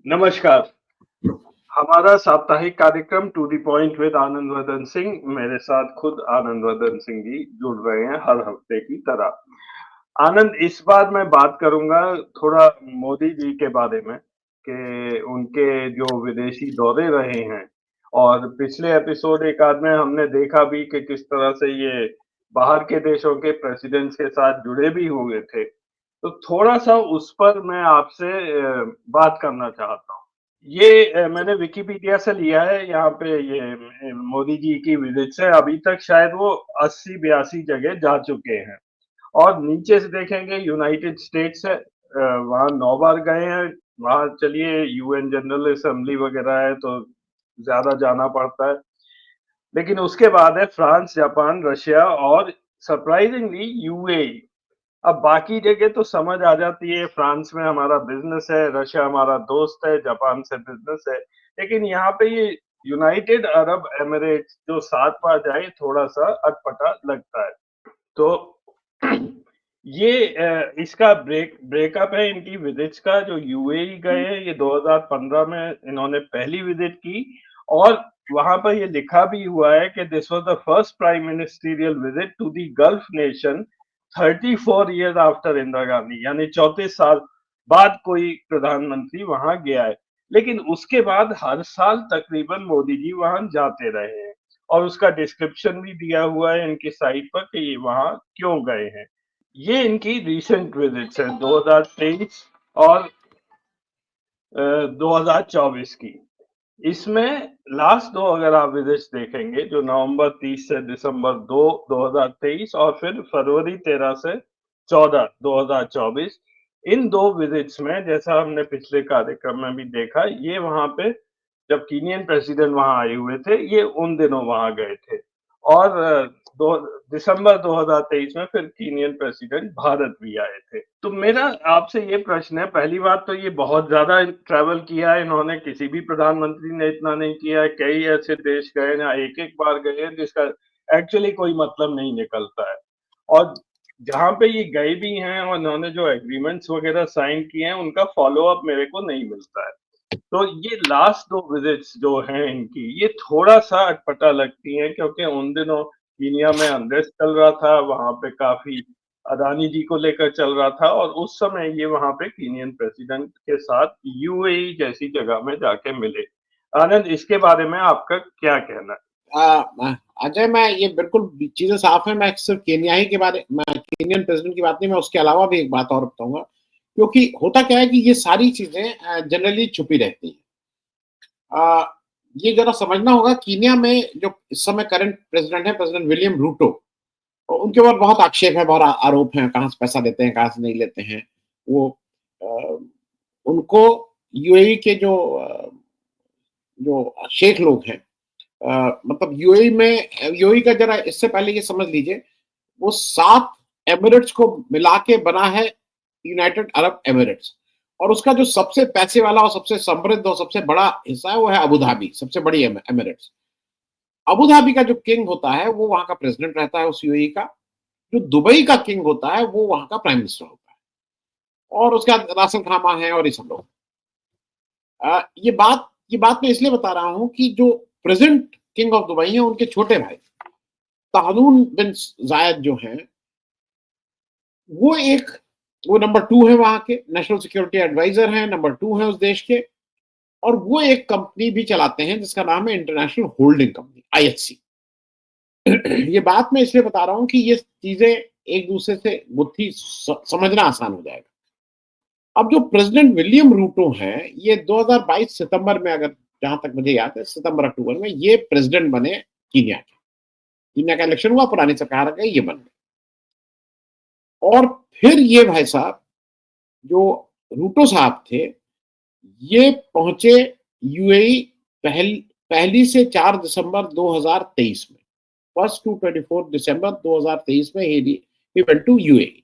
नमस्कार। हमारा साप्ताहिक कार्यक्रम to the point with Anand Vardhan Singh, मेरे साथ खुद आनंद वर्धन सिंह जी जुड़ रहे हैं हर हफ्ते की तरह। आनंद, इस बार मैं बात करूंगा थोड़ा मोदी जी के बारे में कि उनके जो विदेशी दौरे रहे हैं और पिछले एपिसोड एक आध में हमने देखा भी कि किस तरह से ये बाहर के देशों के प्रेसिडेंट्स के साथ जुड़े भी हुए थे। तो थोड़ा-सा उस पर मैं आपसे बात करना चाहता हूँ। ये मैंने विकिपीडिया से लिया है, यहाँ पे ये मोदी जी की विजिट से अभी तक शायद वो 80-82 जगह जा चुके हैं और नीचे से देखेंगे यूनाइटेड स्टेट्स है, वहाँ 9 बार गए हैं। वहाँ चलिए यूएन जनरल असेंबली वगैरह है तो ज़्यादा जाना पड़ता है। लेकिन उसके बाद है फ्रांस, जापान, रशिया और सरप्राइजिंगली यूएई। अब बाकी जगह तो समझ आ जाती है, फ्रांस में हमारा बिज़नेस है, रशिया हमारा दोस्त है, जापान से बिज़नेस है, लेकिन यहाँ पे ये यूनाइटेड अरब एमिरेट्स जो 7 बार जाए थोड़ा-सा अटपटा लगता है। तो ये इसका ब्रेकअप है इनकी विजिट्स का। जो यूएई गए हैं, ये 2015 में इन्होंने पहली विजिट की और वहाँ पर ये लिखा भी हुआ है कि this was the first prime ministerial visit to the gulf nation 34 years after Indira Gandhi, यानी 34 साल बाद कोई प्रधानमंत्री वहाँ गया है। लेकिन उसके बाद हर साल तकरीबन मोदी जी वहाँ जाते रहे हैं और उसका डिस्क्रिप्शन भी दिया हुआ है इनकी साइट पर कि ये वहाँ क्यों गए हैं। ये इनकी रीसेंट विजिट्स हैं 2023 और 2024 की। इसमें लास्ट 2 अगर आप विजिट्स देखेंगे जो नवंबर 30 से दिसंबर 2 2023 और फिर फरवरी 13 से 14 2024, इन 2 विजिट्स में जैसा हमने पिछले कार्यक्रम में भी देखा, ये वहाँ पे जब कीनियन प्रेसिडेंट वहाँ आए हुए थे, ये उन दिनों वहाँ गए थे और दो दिसंबर 2023 में फिर कीनियन प्रेसिडेंट भारत भी आए थे। तो मेरा आपसे ये प्रश्न है, पहली बात तो ये बहुत ज़्यादा ट्रैवल किया है इन्होंने, किसी भी प्रधानमंत्री ने इतना नहीं किया है। कई ऐसे देश गए ना, एक-एक बार गए हैं जिसका एक्चुअली कोई मतलब नहीं निकलता है। और जहाँ पे ये गए भी हैं और इन्होंने जो एग्रीमेंट्स वगैरह साइन किए हैं, उनका फ़ॉलो अप मेरे को नहीं मिलता है। तो ये लास्ट 2 विजिट्स जो हैं इनकी, ये थोड़ा-सा अटपटा लगती हैं क्योंकि उन दिनों कीनिया में अनरेस्ट चल रहा था, वहाँ पे काफ़ी अदानी जी को लेकर चल रहा था और उस समय ये वहाँ पे कीनियन प्रेसिडेंट के साथ यूएई जैसी जगह में जाके मिले। आनंद, इसके बारे में आपका क्या कहना है? अजय, मैं ये बिल्कुल चीजें साफ है। मैं सिर्फ मैं केनियन प्रेसिडेंट की बात नहीं, मैं उसके अलावा भी एक बात और बताऊंगा। क्योंकि होता क्या है कि ये सारी चीजें जनरली छुपी रहती हैं। अ, ये जरा समझना होगा, कीनिया में जो इस समय करंट प्रेसिडेंट है, प्रेसिडेंट विलियम रूटो, और उनके ऊपर बहुत आक्षेप है, बहुत आरोप हैं, कहाँ से पैसा देते हैं, कहाँ से नहीं लेते हैं। वो अ, उनको यूएई के जो शेख लोग हैं, मतलब यूएई का, जरा इससे पहले ये समझ लीजिए, वो 7 एमिरेट्स को मिला के बना है यूनाइटेड अरब एमिरेट्स। और उसका जो सबसे पैसे वाला और सबसे समृद्ध और सबसे बड़ा हिस्सा है, वो है अबू धाबी, सबसे बड़ी एमिरेट्स। अबू धाबी का जो किंग होता है, वो वहां का प्रेसिडेंट रहता है उस यूएई का। जो दुबई का किंग होता है, वो वहां का प्राइम मिनिस्टर होता है। और उसका रासन खामा है और ये सब लोग। ये बात मैं इसलिए बता रहा हूं कि जो प्रेजेंट किंग ऑफ दुबई है, उनके छोटे भाई ताहनून बिन जायद जो हैं, वो एक वो नंबर 2 है, वहां के नेशनल सिक्योरिटी एडवाइजर हैं, नंबर 2 है उस देश के। और वो एक कंपनी भी चलाते हैं जिसका नाम है इंटरनेशनल होल्डिंग कंपनी, आईएचसी। ये बात मैं इसलिए बता रहा हूं कि ये चीजें एक दूसरे से गुत्थी समझना आसान हो जाएगा। अब जो प्रेसिडेंट विलियम रूटो हैं, ये 2022 सितंबर में, अगर जहां तक मुझे याद है, सितंबर अक्टूबर में ये प्रेसिडेंट बने कीनिया के। कीनिया का इलेक्शन हुआ, पुरानी सरकार आ गई, ये बन गए। और फिर ये भाई साहब, जो रूटो साहब थे, ये पहुंचे यूएई पहली से 4 दिसंबर 2023 में। 1 to 24 दिसंबर 2023 में ही वेंट टू यूएई।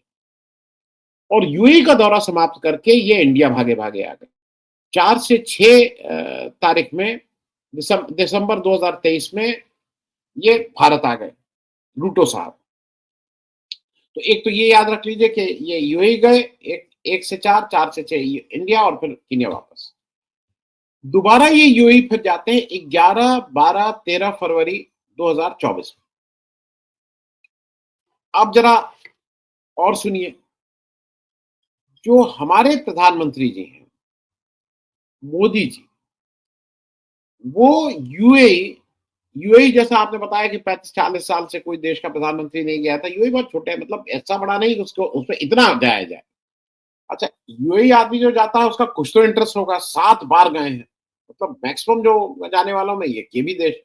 और यूएई का दौरा समाप्त करके ये इंडिया भागे भागे आ गए। 4 से 6 तारीख में दिसंबर 2023 में ये भारत आ गए, रूटो साहब। तो एक तो ये याद रख लीजिए कि ये यूएई गए, एक से 4, 4 से 6 इंडिया, और फिर कीनिया वापस। दोबारा ये यूएई फिर जाते हैं 11, 12, 13 फरवरी 2024 में। अब जरा और सुनिए, जो हमारे प्रधानमंत्री जी हैं, मोदी जी, वो यूएई जैसा आपने बताया कि 35-40 साल से कोई देश का प्रधानमंत्री नहीं गया था। यूएई बहुत छोटा है, मतलब ऐसा बड़ा नहीं कि उसको उसमें इतना जाया जाए। अच्छा, यूएई आदमी जो जाता है उसका कुछ तो इंटरेस्ट होगा, 7 बार गए हैं, मतलब मैक्सिमम जो जाने वालों में ये भी देश।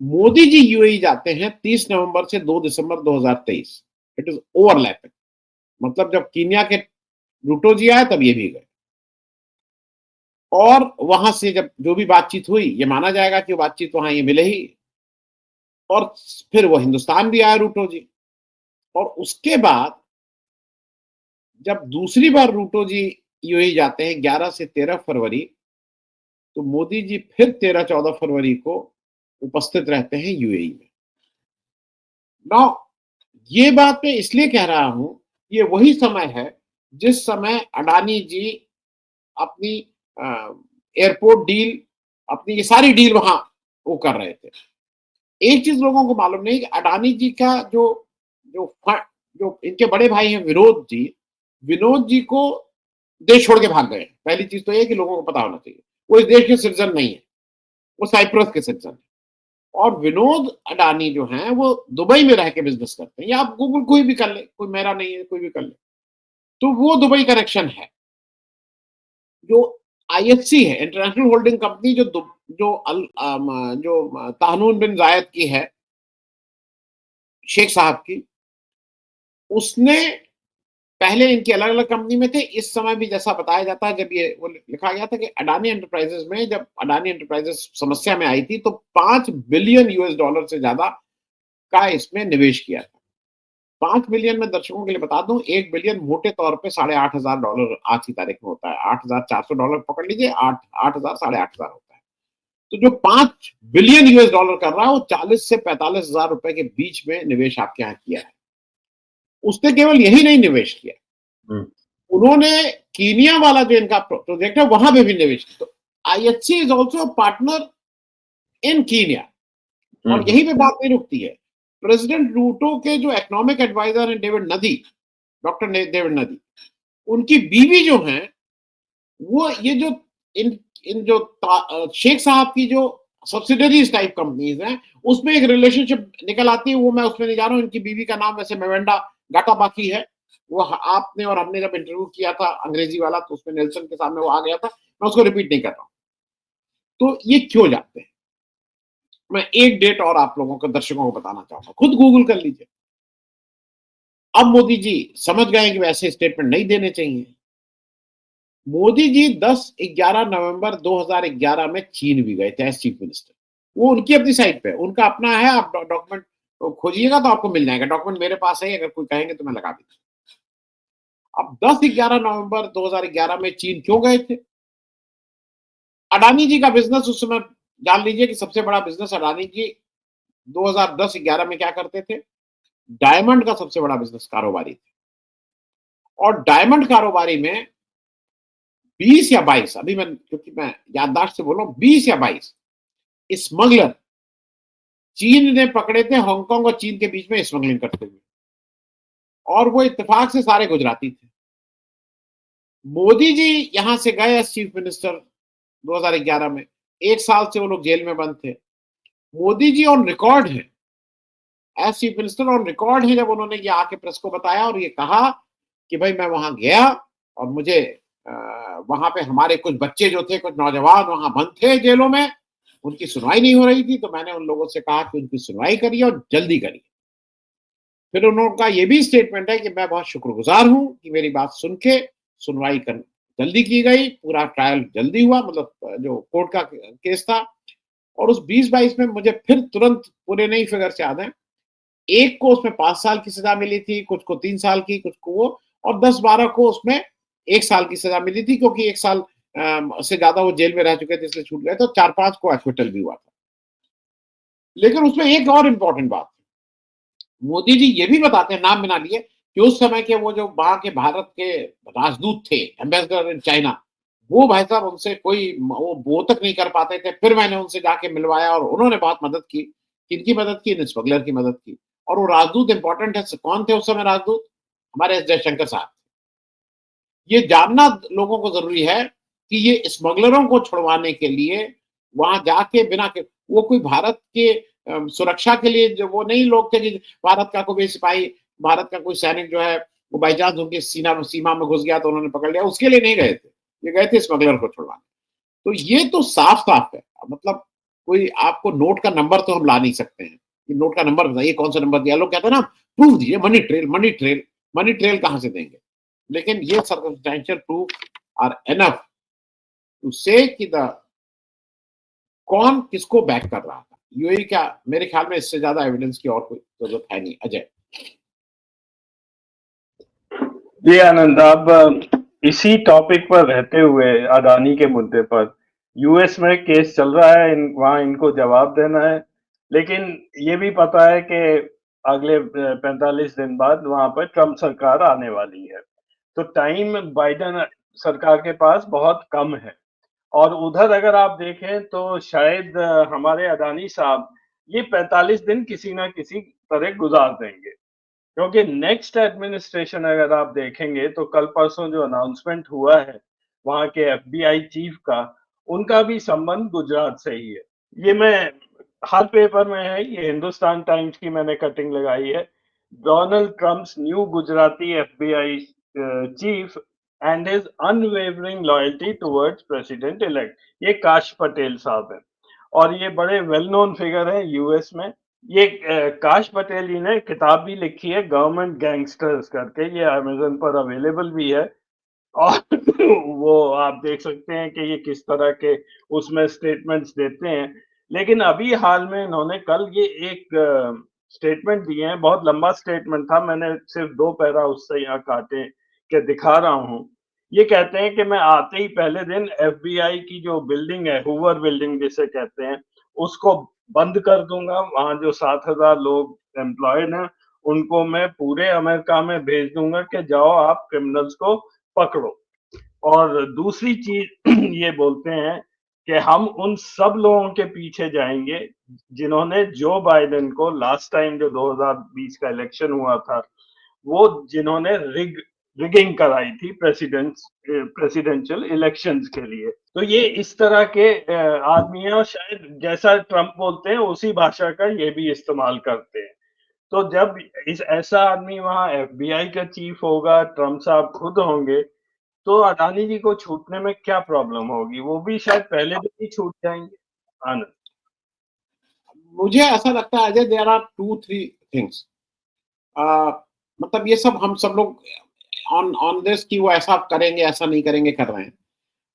मोदी जी यूएई जाते हैं 30 नवंबर से 2 दिसंबर 2023। इट इज ओवरलैपिंग, मतलब जब कीनिया के रूटो जी आए तब ये भी गए, और वहां से जब जो भी बातचीत हुई, ये माना जाएगा कि वो बातचीत वहां ये मिले ही, और फिर वो हिंदुस्तान भी आए रूटो जी। और उसके बाद जब दूसरी बार रूटो जी यूएई जाते हैं 11 से 13 फरवरी, तो मोदी जी फिर 13-14 फरवरी को उपस्थित रहते हैं यूएई में। नाउ ये बात मैं इसलिए कह रहा हूं, ये वही समय है जिस समय अडानी जी अपनी एयरपोर्ट डील, अपनी ये सारी डील वहां वो कर रहे थे। एक चीज लोगों को मालूम नहीं कि अडानी जी का जो जो जो इनके बड़े भाई हैं विनोद जी को देश छोड़ के भाग गए। पहली चीज तो ये कि लोगों को पता होना चाहिए, वो इस देश के सिटीजन नहीं है, वो साइप्रस के सिटीजन है। और विनोद अडानी जो हैं वो दुबई में रह के बिजनेस करते हैं, या आप गूगल कोई भी कर ले, कोई मेरा नहीं है, कोई भी कर ले, तो वो दुबई कनेक्शन है। जो आईएफसी है, इंटरनेशनल होल्डिंग कंपनी, जो ताहनून बिन जायद की है, शेख साहब की, उसने पहले इनकी अलग अलग कंपनी में थे। इस समय भी जैसा बताया जाता है, जब ये वो लिखा गया था कि अडानी एंटरप्राइजेस में, जब अडानी एंटरप्राइजेस समस्या में आई थी तो 5 बिलियन यूएस डॉलर से ज्यादा का इसमें निवेश किया था। 5 बिलियन में दर्शकों के लिए बता दूं, 1 बिलियन मोटे तौर पे $8,500 आज की तारीख में होता है। $8,400 पकड़ लीजिए, 8,000 $8,500 होता है। तो जो 5 बिलियन यूएस डॉलर कर रहा है, वो 40 से 45,000 रुपए के बीच में निवेश आपके यहाँ किया है। उसने केवल यही नहीं निवेश किया, उन्होंने कीनिया वाला जो इनका प्रोजेक्ट है वहां पे भी निवेश किया। तो IHC is also partner in Kenya. और यही पे बात नहीं रुकती है। प्रेसिडेंट रूटो के जो इकोनॉमिक एडवाइजर हैं डॉक्टर डेविड नदी, उनकी बीवी जो हैं, वो ये जो इन इन जो शेख साहब की जो सब्सिडरीज टाइप कंपनीज हैं, उसमें एक रिलेशनशिप निकल आती है। वो मैं उसमें नहीं जा रहा हूँ। इनकी बीवी का नाम वैसे मेवेंडा गाटाबाकी है। वो आपने और हमने जब इंटरव्यू किया था अंग्रेजी वाला, तो उसमें नेल्सन के सामने वो आ गया था, मैं उसको रिपीट नहीं कर रहा हूँ। तो ये क्यों जाते हैं, मैं एक डेट और आप लोगों को, दर्शकों को बताना चाहूंगा, खुद गूगल कर लीजिए। अब मोदी जी समझ गए कि वैसे स्टेटमेंट नहीं देने चाहिए। मोदी जी 10-11 नवंबर 2011 में चीन भी गए थे एज चीफ मिनिस्टर। वो उनकी अपनी साइट पे, उनका अपना है, आप डॉक्यूमेंट खोजिएगा तो आपको मिल जाएगा। डॉक्यूमेंट मेरे पास है, अगर कोई कहेंगे तो मैं लगा दूंगा। अब 10-11 नवंबर 2011 में चीन क्यों गए थे? अडानी जी का बिजनेस उस समय जान लीजिए कि सबसे बड़ा बिजनेस अडानी जी 2010-11 में क्या करते थे, डायमंड का सबसे बड़ा बिजनेस कारोबारी थे। और डायमंड कारोबारी में 20 या 22, अभी मैं क्योंकि मैं याददाश्त से बोल रहा हूं, 20 या 22 स्मगलर चीन ने पकड़े थे हांगकांग और चीन के बीच में स्मगलिंग करते हुए। और वो इत्तेफाक से सारे गुजराती थे। मोदी जी यहां से गए एज चीफ मिनिस्टर 2011 में। 1 साल से वो लोग जेल में बंद थे। मोदी जी ऑन रिकॉर्ड है, as chief minister on record है, जब उन्होंने ये आके प्रेस को बताया और ये कहा कि भाई मैं वहां गया और मुझे वहां पे हमारे कुछ बच्चे जो थे, कुछ नौजवान वहां बंद थे जेलों में, उनकी सुनवाई नहीं हो रही थी, तो मैंने उन लोगों से कहा कि उनकी सुनवाई करिए और जल्दी करिए। फिर उनका ये भी स्टेटमेंट है कि मैं बहुत शुक्रगुजार हूं कि मेरी बात सुन के सुनवाई कर जल्दी की गई, पूरा ट्रायल जल्दी हुआ, मतलब जो कोर्ट का केस था। और उस 20-22 में मुझे फिर तुरंत पूरे नहीं फिगर्स याद है, एक को उसमें 5 साल की सजा मिली थी, कुछ को 3 साल की, कुछ को वो, और 10-12 को उसमें 1 साल की सजा मिली थी, क्योंकि 1 साल से ज्यादा वो जेल में रह चुके थे इसलिए छूट गए। तो 4-5 को एक्विटल भी हुआ था। लेकिन उसमें एक और इम्पोर्टेंट बात, मोदी जी ये भी बताते हैं नाम बिना लिए कि उस समय के वो जो वहां के भारत के राजदूत थे, एम्बेसडर इन चाइना, वो भाई साहब उनसे कोई वो तक नहीं कर पाते थे। फिर मैंने उनसे जाके मिलवाया और उन्होंने बहुत मदद की। किनकी मदद की? इन स्मगलर की मदद की। और वो राजदूत इम्पोर्टेंट है। कौन थे उस समय राजदूत? हमारे एस जयशंकर साहब। ये जानना लोगों को जरूरी है कि ये स्मगलरों को छुड़वाने के लिए वहां जाके बिना के, वो कोई भारत के सुरक्षा के लिए जो वो नहीं लोग थे कि भारत का कोई सिपाही, भारत का कोई सैनिक जो है वो बाई चांस उनकी सीमा में घुस गया तो उन्होंने पकड़ लिया, उसके लिए नहीं गए थे। ये गए थे स्मगलर को छुड़वाने। तो ये तो साफ साफ है। मतलब कोई आपको नोट का नंबर तो हम ला नहीं सकते हैं कि नोट का नंबर बताइए, कौन सा नंबर दिया। लोग कहते हैं ना प्रूफ दीजिए, money trail, money trail. Money trail कहां से देंगे? लेकिन ये circumstantial proof are enough to say कि द कौन किसको बैक कर रहा था। यूएई क्या, मेरे ख्याल में इससे ज्यादा एविडेंस की और कोई जरूरत है नहीं। अजय जी आनंद, अब इसी टॉपिक पर रहते हुए अडानी के मुद्दे पर यूएस में केस चल रहा है, वहां इनको जवाब देना है। लेकिन ये भी पता है कि अगले 45 दिन बाद वहां पर ट्रम्प सरकार आने वाली है, तो टाइम बाइडेन सरकार के पास बहुत कम है। और उधर अगर आप देखें तो शायद हमारे अडानी साहब ये 45 दिन किसी ना किसी तरह गुजार देंगे, क्योंकि नेक्स्ट एडमिनिस्ट्रेशन अगर आप देखेंगे तो कल परसों जो अनाउंसमेंट हुआ है वहाँ के एफबीआई चीफ का, उनका भी संबंध गुजरात से ही है। ये मैं हर पेपर में है, ये हिंदुस्तान टाइम्स की मैंने कटिंग लगाई है। Donald Trump's new Gujarati FBI cheap and his unwavering loyalty towards president elect, ये काश पटेल साहब हैं और ये बड़े वेल नोन फिगर हैं यूएस में। ये काश पटेल जी ने किताब भी लिखी है गवर्नमेंट गैंगस्टर्स करके, ये अमेज़न पर अवेलेबल भी है। और वो आप देख सकते हैं कि ये किस तरह के उसमें स्टेटमेंट्स देते हैं। लेकिन अभी हाल में इन्होंने कल ये एक स्टेटमेंट दिए हैं, बहुत लंबा स्टेटमेंट था, मैंने सिर्फ 2 पैरा उससे यहाँ काटे के दिखा रहा हूँ। ये कहते हैं कि मैं आते ही पहले दिन एफबीआई की जो बिल्डिंग है, हूवर बिल्डिंग जिसे कहते हैं, उसको बंद कर दूँगा। वहाँ जो 7,000 लोग एम्प्लॉयड हैं, उनको मैं पूरे अमेरिका में भेज दूँगा कि जाओ आप क्रिमिनल्स को पकड़ो। और दूसरी चीज़ ये बोलते हैं कि हम उन सब लोगों के पीछे जाएँगे जिन्होंने जो बाइडेन को लास्ट टाइम जो 2020 का इलेक्शन हुआ था, वो जिन्होंने रिगिंग कराई थी प्रेसिडेंशियल इलेक्शंस के लिए। तो ये इस तरह के आदमी हैं और शायद जैसा ट्रम्प बोलते हैं उसी भाषा का ये भी इस्तेमाल करते हैं। तो जब इस ऐसा आदमी वहाँ एफबीआई का चीफ होगा, ट्रम्प साहब खुद होंगे, तो अडानी जी को छूटने में क्या प्रॉब्लम होगी? वो भी शायद पहले दिन ही छूट जाएँगे। आनंद। मुझे ऐसा लगता है Ajay, there are two three things. मतलब ये सब हम सब लोग ऑन ऑन दिस कि वो ऐसा करेंगे ऐसा नहीं करेंगे कर रहे हैं।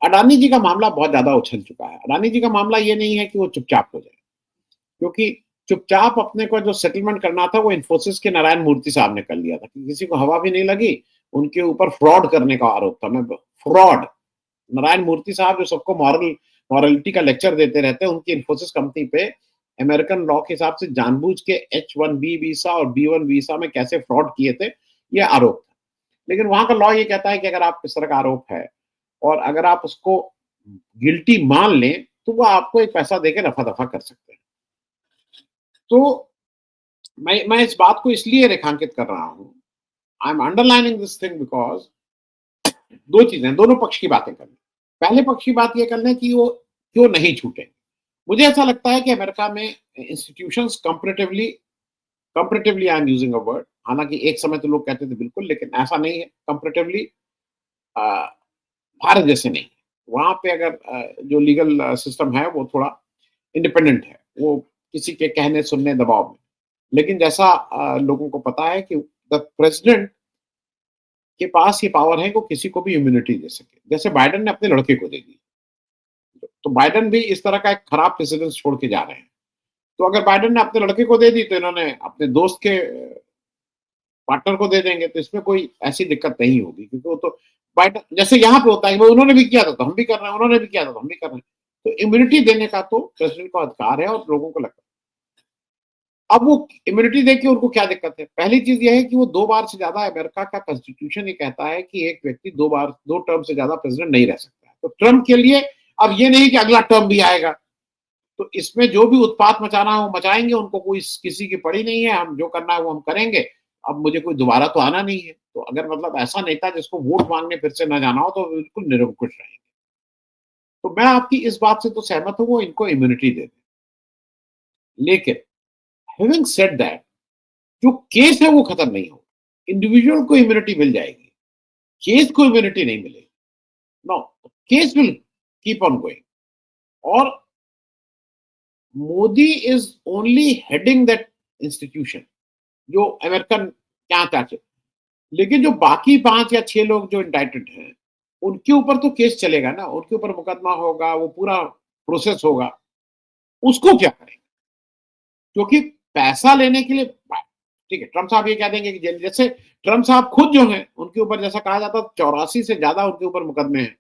अडानी जी का मामला बहुत ज्यादा उछल चुका है। अडानी जी का मामला ये नहीं है कि वो चुपचाप हो जाए, क्योंकि चुपचाप अपने को जो सेटलमेंट करना था वो इन्फोसिस के नारायण मूर्ति साहब ने कर लिया था कि किसी को हवा भी नहीं लगी। उनके ऊपर फ्रॉड करने का आरोप था। मैं फ्रॉड, नारायण मूर्ति साहब जो सबको मॉरलिटी का लेक्चर देते रहते हैं, उनकी इन्फोसिस कंपनी पे अमेरिकन लॉ के हिसाब से जानबूझ के H1B वीसा और B1 वीसा में कैसे फ्रॉड किए थे, ये आरोप था। लेकिन वहां का लॉ ये कहता है कि अगर आप इस तरह का आरोप है और अगर आप उसको गिल्टी मान लें तो वो आपको एक पैसा देकर रफा दफा कर सकते हैं। तो मैं इस बात को इसलिए रेखांकित कर रहा हूं, I am underlining this thing because दो चीजें, दोनों पक्ष की बातें करनी। पहले पक्ष की बात यह करना कि वो क्यों नहीं छूटे। मुझे ऐसा लगता है कि अमेरिका में institutions comparatively I am using a word, हालांकि एक समय तो लोग कहते थे बिल्कुल, लेकिन ऐसा नहीं है। कंपैरेटिवली भारत जैसे नहीं। वहां पे अगर जो लीगल सिस्टम है वो थोड़ा इंडिपेंडेंट है, वो किसी के कहने सुनने दबाव में। लेकिन जैसा लोगों को पता है कि द प्रेसिडेंट के पास ये पावर है कि वो किसी को भी इम्यूनिटी दे सके, जैसे बाइडेन ने अपने लड़के को दे दी। तो बाइडेन भी इस तरह का एक खराब प्रेसिडेंस छोड़ के जा रहे हैं। तो अगर बाइडेन ने अपने लड़के को दे दी तो इन्होंने अपने दोस्त के पार्टनर को दे देंगे, तो इसमें कोई ऐसी दिक्कत नहीं होगी, क्योंकि वो तो बाइडेन जैसे यहाँ पे होता है कि उन्होंने भी किया था तो हम भी कर रहे हैं, उन्होंने भी किया था तो हम भी कर रहे हैं। तो इम्यूनिटी देने का तो प्रेसिडेंट को अधिकार है और लोगों को लगता है। अब वो इम्यूनिटी देके उनको क्या दिक्कत है? पहली चीज ये है कि वो 2 बार से ज्यादा, अमेरिका का कॉन्स्टिट्यूशन ये कहता है कि एक व्यक्ति 2 टर्म से ज्यादा प्रेसिडेंट नहीं रह सकता है। तो ट्रम्प के लिए अब ये नहीं कि अगला टर्म भी आएगा, तो इसमें जो भी उत्पात मचाना है वो मचाएंगे, उनको कोई किसी की पड़ी नहीं है, हम जो करना है वो हम करेंगे, अब मुझे कोई दोबारा तो आना नहीं है। तो अगर मतलब ऐसा नेता जिसको वोट मांगने फिर से न जाना हो तो बिल्कुल निरंकुश रहेंगे। तो मैं आपकी इस बात से तो सहमत हूँ, वो इनको इम्यूनिटी दे दें। लेकिन हैविंग सेड दैट, जो केस है वो खत्म नहीं होगा। इंडिविजुअल को इम्यूनिटी मिल जाएगी, केस को इम्यूनिटी नहीं मिलेगी। No, case will keep on going, और Modi is only heading that institution, जो अमेरिकन क्या चाहते। लेकिन जो बाकी 5 या 6 लोग जो इंडाइटेड हैं, उनके ऊपर तो केस चलेगा ना, उनके ऊपर मुकदमा होगा, वो पूरा प्रोसेस होगा, उसको क्या करेंगे? क्योंकि पैसा लेने के लिए, ठीक है, ट्रम्प साहब ये कह देंगे कि जैसे ट्रम्प साहब खुद जो हैं, उनके ऊपर जैसा कहा जाता है 84 से ज्यादा उनके ऊपर मुकदमे हैं,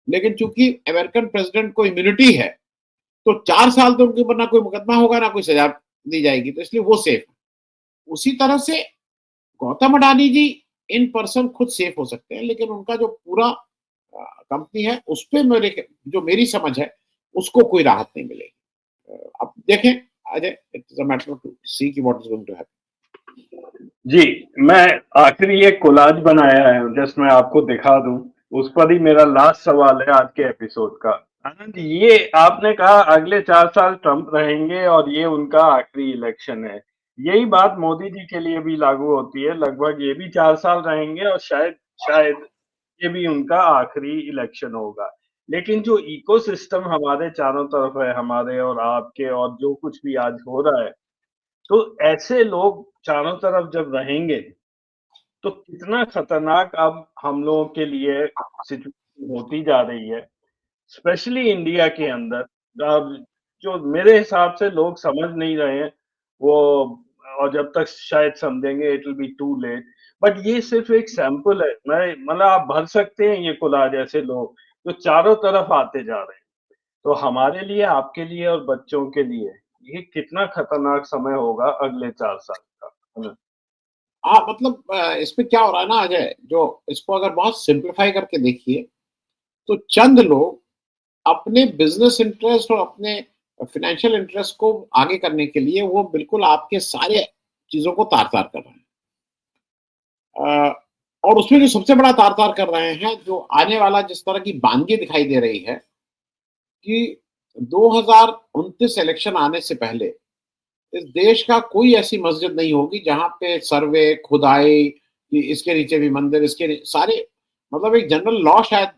लेकिन चूंकि अमेरिकन प्रेसिडेंट को इम्यूनिटी है, तो 4 साल तो उनके ऊपर ना कोई मुकदमा होगा, ना कोई सजा दी जाएगी, तो इसलिए वो सेफ है। उसी तरह से गौतम अडानी जी इन पर्सन खुद सेफ हो सकते हैं, लेकिन उनका जो पूरा कंपनी है, उस पे जो मेरी समझ है, उसको कोई राहत नहीं मिलेगी। अब देखें Ajay, it is a matter to see कि what is going to happen. जी, मैं आखिरी एक कोलाज बनाया है, जस्ट मैं आपको दिखा दूं, उस पर ही मेरा लास्ट सवाल है आज के एपिसोड का। आनंद, ये आपने कहा अगले 4 साल ट्रंप रहेंगे और ये उनका आखिरी इलेक्शन है। यही बात मोदी जी के लिए भी लागू होती है, लगभग ये भी 4 साल रहेंगे और शायद शायद ये भी उनका आखिरी इलेक्शन होगा। लेकिन जो इकोसिस्टम हमारे चारों तरफ है, हमारे और आपके, और जो कुछ भी आज हो रहा है, तो ऐसे लोग चारों तरफ जब रहेंगे, तो कितना खतरनाक अब हम लोगों के लिए सिचुएशन होती जा रही है, स्पेशली इंडिया के अंदर। अब जो मेरे हिसाब से लोग समझ नहीं रहे हैं, वो, और जब तक शायद समझेंगे it will be too late. But ये सिर्फ एक सैंपल है, मैं मतलब आप भर सकते हैं ये कोलाज ऐसे लोग जो चारों तरफ आते जा रहे हैं। तो हमारे लिए, आपके लिए और बच्चों के लिए ये कितना खतरनाक समय होगा अगले 4 साल का, है ना? हाँ, मतलब इसमें क्या हो रहा है ना अजय, जो इसको अगर बहुत सिंप्लीफाई करके देखिए, तो चंद लोग अपने बिजनेस इंटरेस्ट और अपने फाइनेंशियल इंटरेस्ट को आगे करने के लिए वो बिल्कुल आपके सारे चीजों को तार-तार कर रहे हैं। और उसमें जो सबसे बड़ा तार-तार कर रहे हैं, जो आने वाला जिस तरह की बानगी दिखाई दे रही है कि 2029 इलेक्शन आने से पहले इस देश का कोई ऐसी मस्जिद नहीं होगी जहाँ पे सर्वे, खुदाई, कि इसके नीचे भी मंदिर, सारे, मतलब एक जनरल लॉ शायद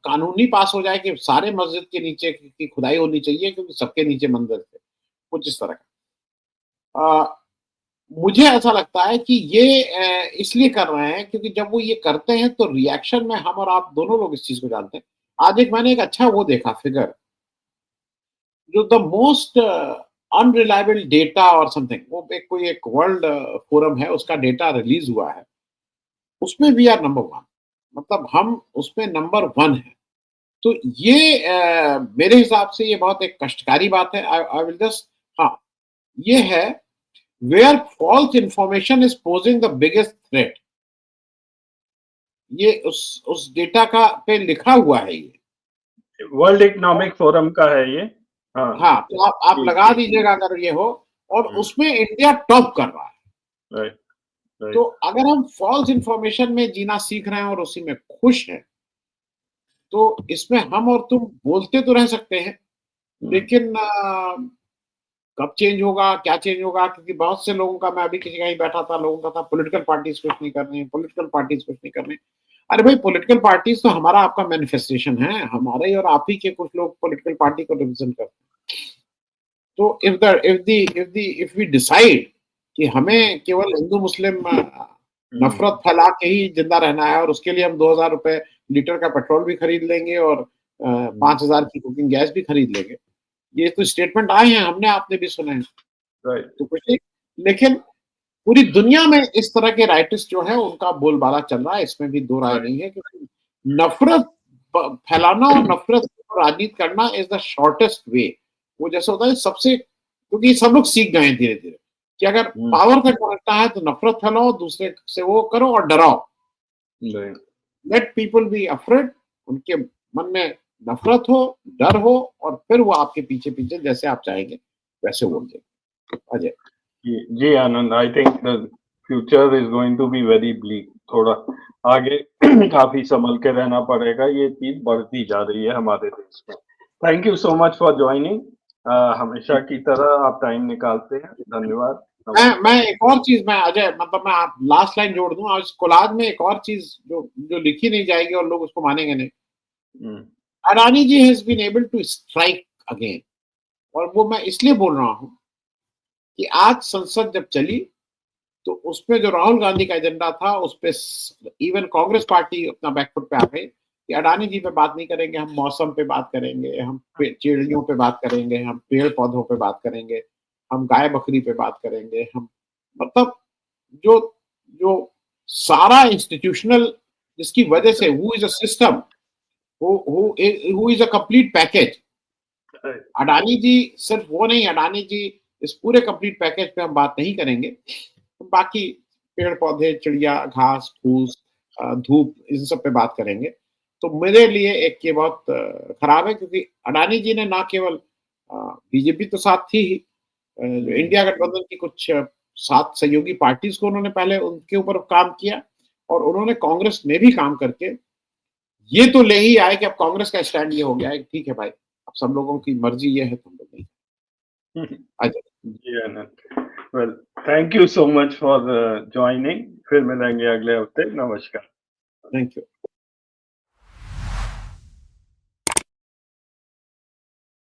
कानूनी पास हो जाए कि सारे मस्जिद के नीचे की खुदाई होनी चाहिए, क्योंकि सबके नीचे मंदिर थे, कुछ इस तरह का। मुझे ऐसा लगता है कि ये इसलिए कर रहे हैं क्योंकि जब वो ये करते हैं तो रिएक्शन में हम और आप दोनों लोग इस चीज को जानते हैं। आज मैंने एक अच्छा वो देखा फिगर, जो द मोस्ट अनरिलायबल डेटा और समथिंग, वो कोई एक वर्ल्ड फोरम है, उसका डेटा रिलीज हुआ है, उसमें वी आर नंबर 1, मतलब हम उसमें नंबर 1 है। तो ये मेरे हिसाब से ये बहुत एक कष्टकारी बात है। आई विल जस्ट, हाँ, ये है where false information is posing the biggest threat, ये उस डेटा का पे लिखा हुआ है ये। वर्ल्ड इकोनॉमिक फोरम का है ये। हाँ, हाँ, तो आप ठीक, लगा ठीक। दीजिएगा अगर ये हो, और हुँ, उसमें इंडिया टॉप कर रहा है। राइट, तो राइट। अगर हम फॉल्स इंफॉर्मेशन में जीना सीख रहे हैं और उसी में खुश हैं, तो इसमें हम और तुम बोलते तो रह सकते हैं, हुँ, लेकिन कब चेंज होगा, क्या चेंज होगा, क्योंकि बहुत से लोगों का, मैं अभी किसी कहीं बैठा था, लोगों का था पॉलिटिकल पार्टीज कुछ नहीं कर रही हैं, पॉलिटिकल पार्टीज कुछ नहीं कर रही हैं। अरे भाई, पॉलिटिकल पार्टीज तो हमारा आपका मैनिफेस्टेशन है, हमारे ही और आप ही के कुछ लोग पॉलिटिकल पार्टी को रिप्रेजेंट करते हैं। तो इफ वी डिसाइड कि हुँ, हमें केवल हिंदू मुस्लिम हुँ, नफरत फैला के ही जिंदा रहना है, और उसके लिए हम 2000 रुपए लीटर का पेट्रोल भी खरीद लेंगे और हुँ, 5000 की कुकिंग गैस भी खरीद लेंगे, ये तो स्टेटमेंट आए हैं, हमने आपने भी सुने हैं, राइट। तो कुछ नहीं। लेकिन पूरी दुनिया में इस तरह के राइटिस्ट जो है उनका बोलबाला चल रहा है, इसमें भी दो राय नहीं है, क्योंकि नफरत फैलाना और नफरत पर राजनीति करना इज द शॉर्टेस्ट वे। वो जैसे होता है सबसे, क्योंकि सब लोग सीख गए हैं धीरे धीरे कि अगर हुँ, पावर तक पहुंचना है तो नफरत फैलाओ, दूसरे से वो करो और डराओ, right. Let people be afraid, उनके मन में नफरत हो, डर हो, और फिर वो आपके पीछे पीछे जैसे आप चाहेंगे वैसे वोट देंगे। अजय। जी Anand, I think the future is going to be very bleak. थोड़ा आगे काफी संभल के रहना पड़ेगा, ये चीज बढ़ती जा रही है हमारे देश में। Thank you so much for joining. हमेशा की तरह आप टाइम निकालते हैं, धन्यवाद। मैं एक और चीज, मैं अजय, मतलब मैं आप लास्ट लाइन जोड़ दूं, आज कोलाज में एक और चीज जो जो लिखी नहीं जाएगी और लोग उसको मानेंगे नहीं। Hmm, Adani ji has been able to strike again, और वो मैं इसलिए बोल रहा हूं कि आज संसद जब चली तो उसमें जो राहुल गांधी का एजेंडा था उस पे इवन कांग्रेस पार्टी अपना बैकफुट पे आ गई कि अडानी जी पे बात नहीं करेंगे, हम मौसम पे बात करेंगे, हम चिड़ियों पे बात करेंगे, हम पेड़ पौधों पे बात करेंगे, हम गाय बकरी पे बात करेंगे, हम मतलब जो जो सारा इंस्टीट्यूशनल, जिसकी वजह से who is a system, who is a complete package. Adani ji सिर्फ वो नहीं, अडानी जी इस पूरे कंप्लीट पैकेज पे हम बात नहीं करेंगे। बाकी पेड़ पौधे, चिड़िया, घास फूस, धूप, इन सब पे बात करेंगे। तो मेरे लिए एक ये बहुत खराब है, क्योंकि अडानी जी ने ना केवल बीजेपी तो साथ थी ही, जो इंडिया गठबंधन की कुछ 7 सहयोगी पार्टीज को उन्होंने पहले उनके ऊपर काम किया, और उन्होंने कांग्रेस में भी काम करके ये तो ले ही आए कि अब कांग्रेस का स्टैंड ये हो गया है कि ठीक है भाई, अब सब लोगों की मर्जी ये है तो हम लोग नहीं। अजय। जी Anand, well thank you so much for joining. फिर मिलेंगे अगले हफ्ते। नमस्कार। Thank you.